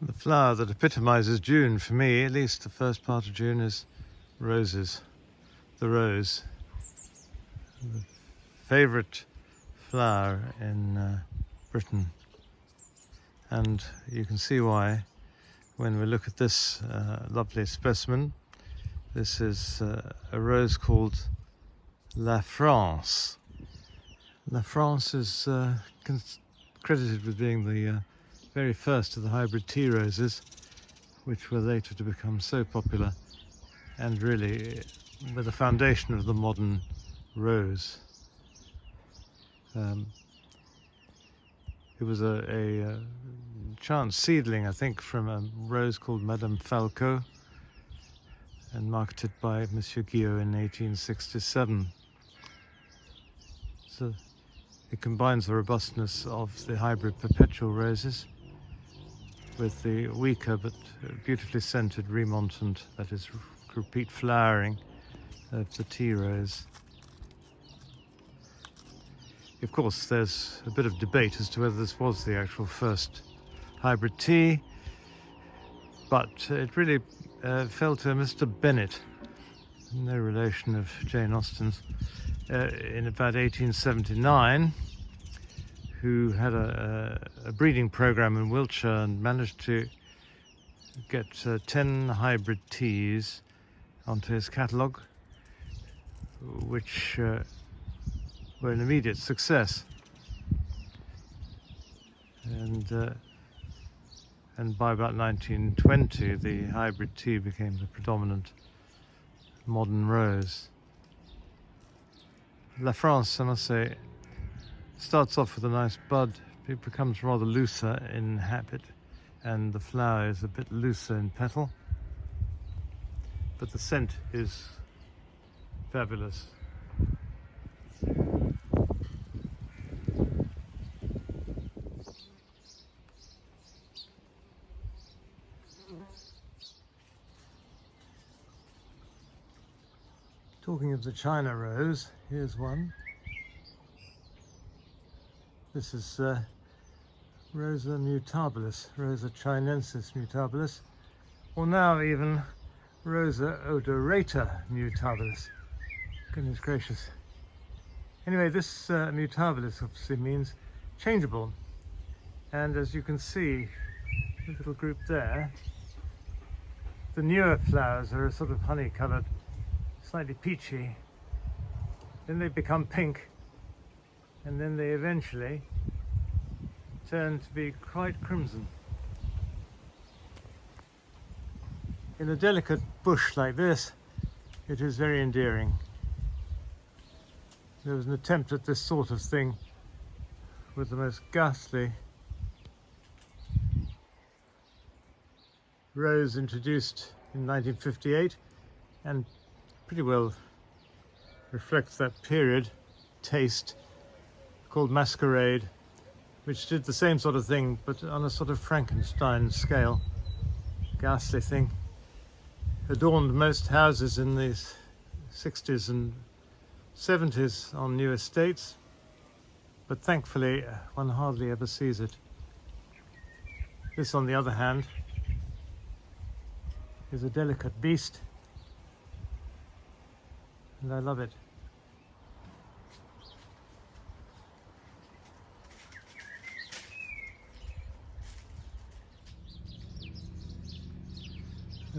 The flower that epitomizes June, for me, at least the first part of June, is roses. The rose. The favourite flower in Britain. And you can see why when we look at this lovely specimen. This is a rose called La France. La France is credited with being the very first of the hybrid tea roses, which were later to become so popular and really were the foundation of the modern rose. It was a chance seedling, I think, from a rose called Madame Falco and marketed by Monsieur Guillot in 1867. So it combines the robustness of the hybrid perpetual roses with the weaker but beautifully scented remontant, that is repeat flowering, of the tea rose. Of course, there's a bit of debate as to whether this was the actual first hybrid tea, but it really fell to Mr. Bennett, no relation of Jane Austen's, in about 1879, who had a breeding program in Wiltshire and managed to get 10 hybrid teas onto his catalogue, which were an immediate success. And by about 1920, the hybrid tea became the predominant modern rose. La France, I must say, starts off with a nice bud. It becomes rather looser in habit, and the flower is a bit looser in petal. But the scent is fabulous. Talking of the China rose, here's one. This is Rosa Mutabilis, Rosa chinensis Mutabilis, or now even Rosa odorata Mutabilis. Goodness gracious. Anyway, this Mutabilis obviously means changeable. And as you can see, the little group there, the newer flowers are a sort of honey-coloured, slightly peachy, then they become pink, and then they eventually turn to be quite crimson. In a delicate bush like this, it is very endearing. There was an attempt at this sort of thing with the most ghastly rose introduced in 1958, and pretty well reflects that period taste, called Masquerade, which did the same sort of thing but on a sort of Frankenstein scale. Ghastly thing. Adorned most houses in the 60s and 70s on new estates, but thankfully one hardly ever sees it. This, on the other hand, is a delicate beast, and I love it.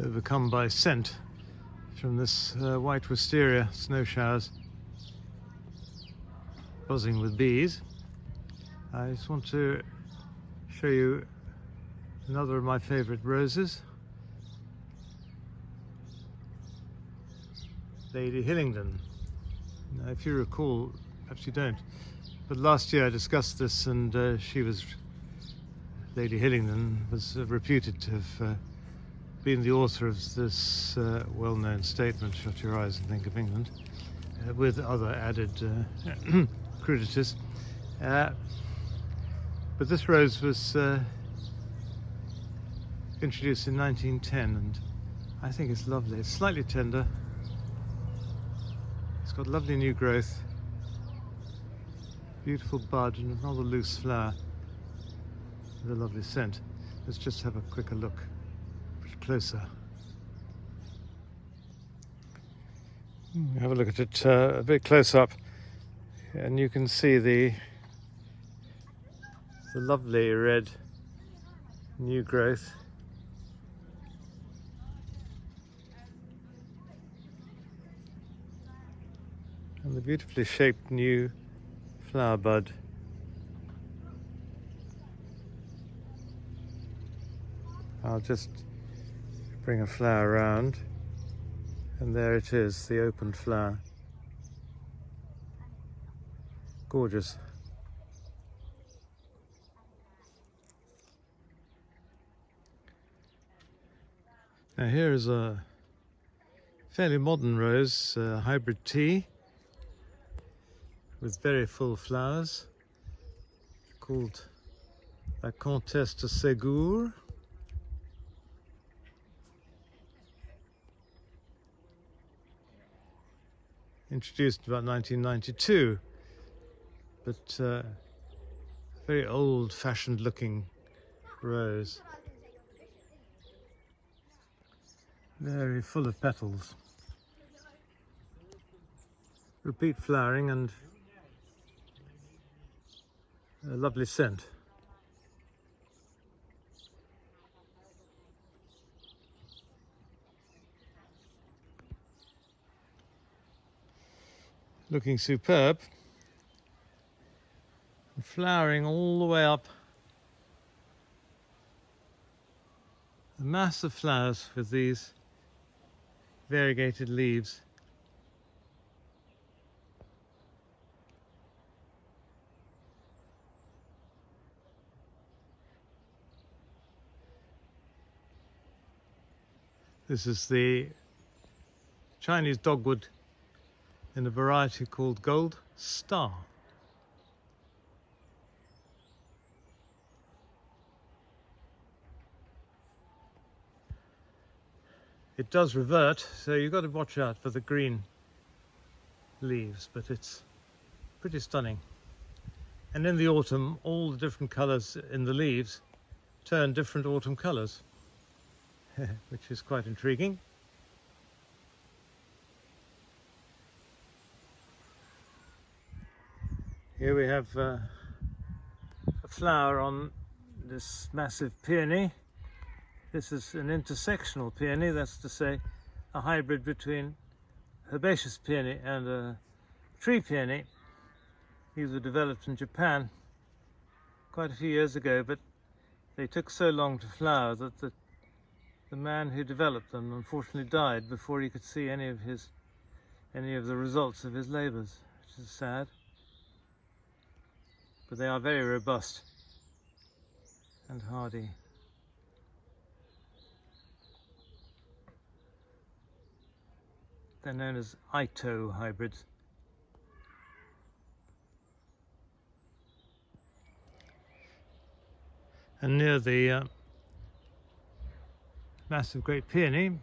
Overcome by scent from this white wisteria snow showers, buzzing with bees. I just want to show you another of my favourite roses, Lady Hillingdon. Now, if you recall, perhaps you don't, but last year I discussed this, and Lady Hillingdon was reputed to have been the author of this well-known statement, "Shut your eyes and think of England," with other added crudities. But this rose was introduced in 1910, and I think it's lovely. It's slightly tender. It's got lovely new growth, beautiful bud, and a rather loose flower with a lovely scent. Let's just have a quicker look, a bit closer. Have a look at it a bit close up, and you can see the lovely red new growth. And the beautifully shaped new flower bud. I'll just bring a flower around, and there it is, the opened flower. Gorgeous. Now here is a fairly modern rose, hybrid tea, with very full flowers, called la Comtesse de Ségur. Introduced about 1992, but very old-fashioned looking rose. Very full of petals. Repeat flowering and a lovely scent. Looking superb. And flowering all the way up. A mass of flowers with these variegated leaves. This is the Chinese dogwood in a variety called Gold Star. It does revert, so you've got to watch out for the green leaves, but it's pretty stunning. And in the autumn, all the different colours in the leaves turn different autumn colours, which is quite intriguing. Here we have a flower on this massive peony. This is an intersectional peony, that's to say a hybrid between herbaceous peony and a tree peony. These were developed in Japan quite a few years ago, but they took so long to flower that the man who developed them unfortunately died before he could see any of the results of his labours, which is sad. But they are very robust and hardy. They're known as Ito hybrids. And near the massive great peony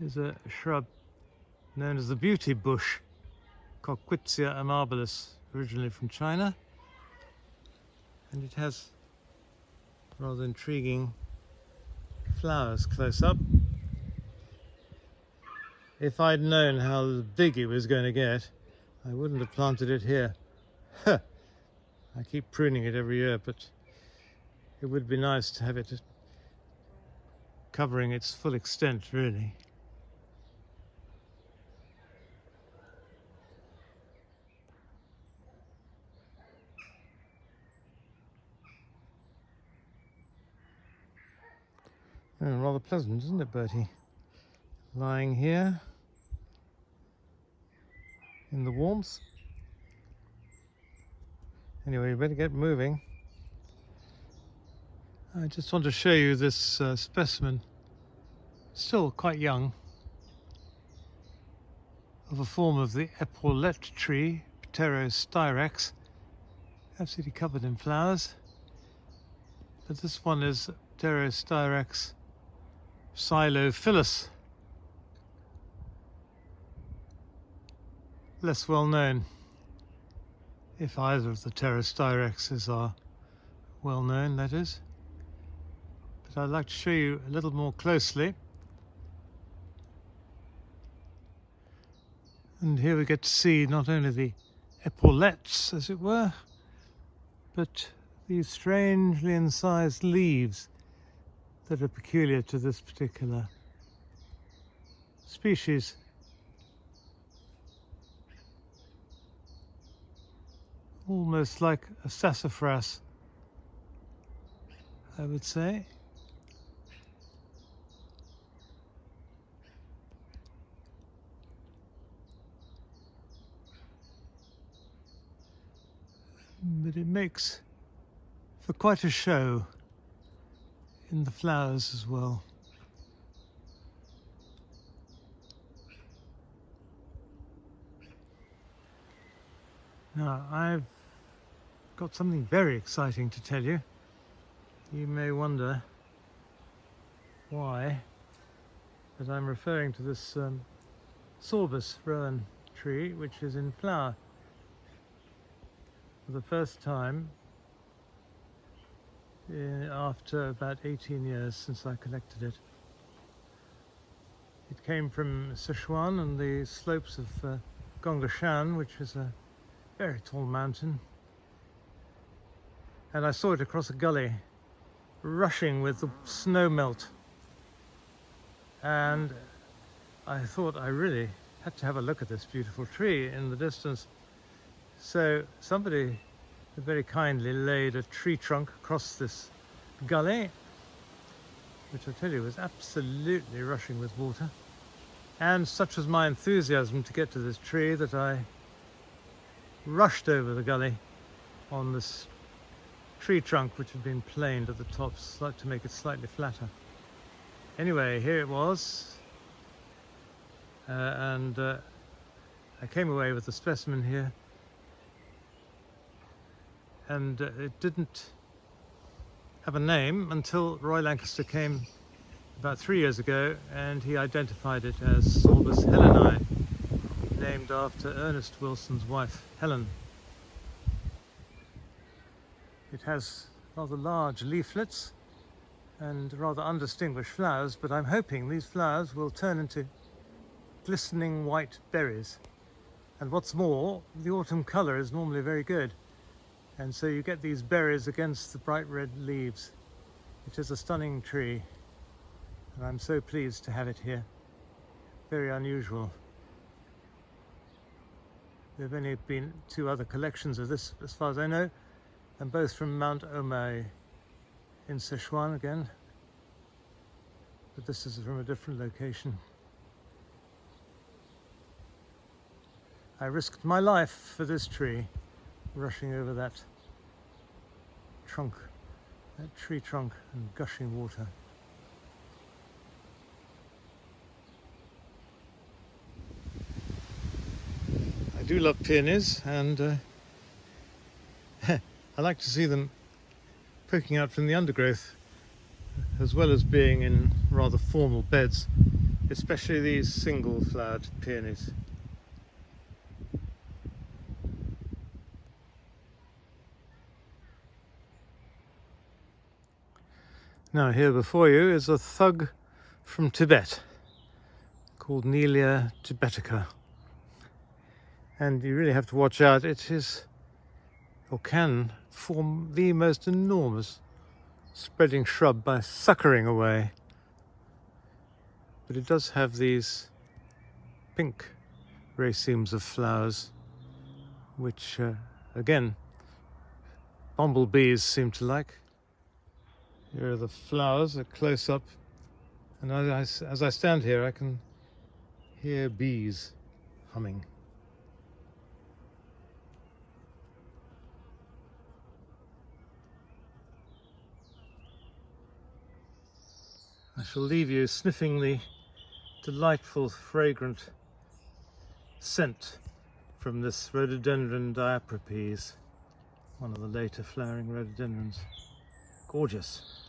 is a shrub known as the beauty bush, Coquetzia amabilis, originally from China. And it has rather intriguing flowers close up. If I'd known how big it was going to get, I wouldn't have planted it here. I keep pruning it every year, but it would be nice to have it covering its full extent, really. Oh, rather pleasant, isn't it, Bertie? Lying here in the warmth. Anyway, you better get moving. I just want to show you this specimen, still quite young, of a form of the epaulette tree, Pterostyrax, absolutely covered in flowers. But this one is Pterostyrax psilophyllus, less well known, if either of the Pterostyraxes are well known, that is. But I'd like to show you a little more closely. And here we get to see not only the epaulettes, as it were, but these strangely incised leaves that are peculiar to this particular species. Almost like a sassafras, I would say. But it makes for quite a show in the flowers as well. Now, I've got something very exciting to tell you. You may wonder why, but I'm referring to this Sorbus rowan tree, which is in flower for the first time after about 18 years since I collected it. It came from Sichuan and the slopes of Gongshan, which is a very tall mountain, and I saw it across a gully rushing with the snow melt, and I thought I really had to have a look at this beautiful tree in the distance. So somebody very kindly laid a tree trunk across this gully, which I tell you was absolutely rushing with water, and such was my enthusiasm to get to this tree that I rushed over the gully on this tree trunk, which had been planed at the top to make it slightly flatter. Anyway, here it was, and I came away with the specimen here, and it didn't have a name until Roy Lancaster came about 3 years ago, and he identified it as Sorbus helenae, named after Ernest Wilson's wife, Helen. It has rather large leaflets and rather undistinguished flowers, but I'm hoping these flowers will turn into glistening white berries. And what's more, the autumn colour is normally very good, and so you get these berries against the bright red leaves. It is a stunning tree, and I'm so pleased to have it here. Very unusual. There have only been 2 other collections of this, as far as I know, and both from Mount Omai in Sichuan again, but this is from a different location. I risked my life for this tree, rushing over that trunk, that tree trunk, and gushing water. I do love peonies, and I like to see them poking out from the undergrowth, as well as being in rather formal beds, especially these single-flowered peonies. Now, here before you is a thug from Tibet called Nelia tibetica, and you really have to watch out. It is, or can form, the most enormous spreading shrub by suckering away, but it does have these pink racemes of flowers, which again bumblebees seem to like. Here are the flowers at close up, and as I stand here I can hear bees humming. I shall leave you sniffing the delightful, fragrant scent from this Rhododendron diaprepes, one of the later flowering rhododendrons. Gorgeous.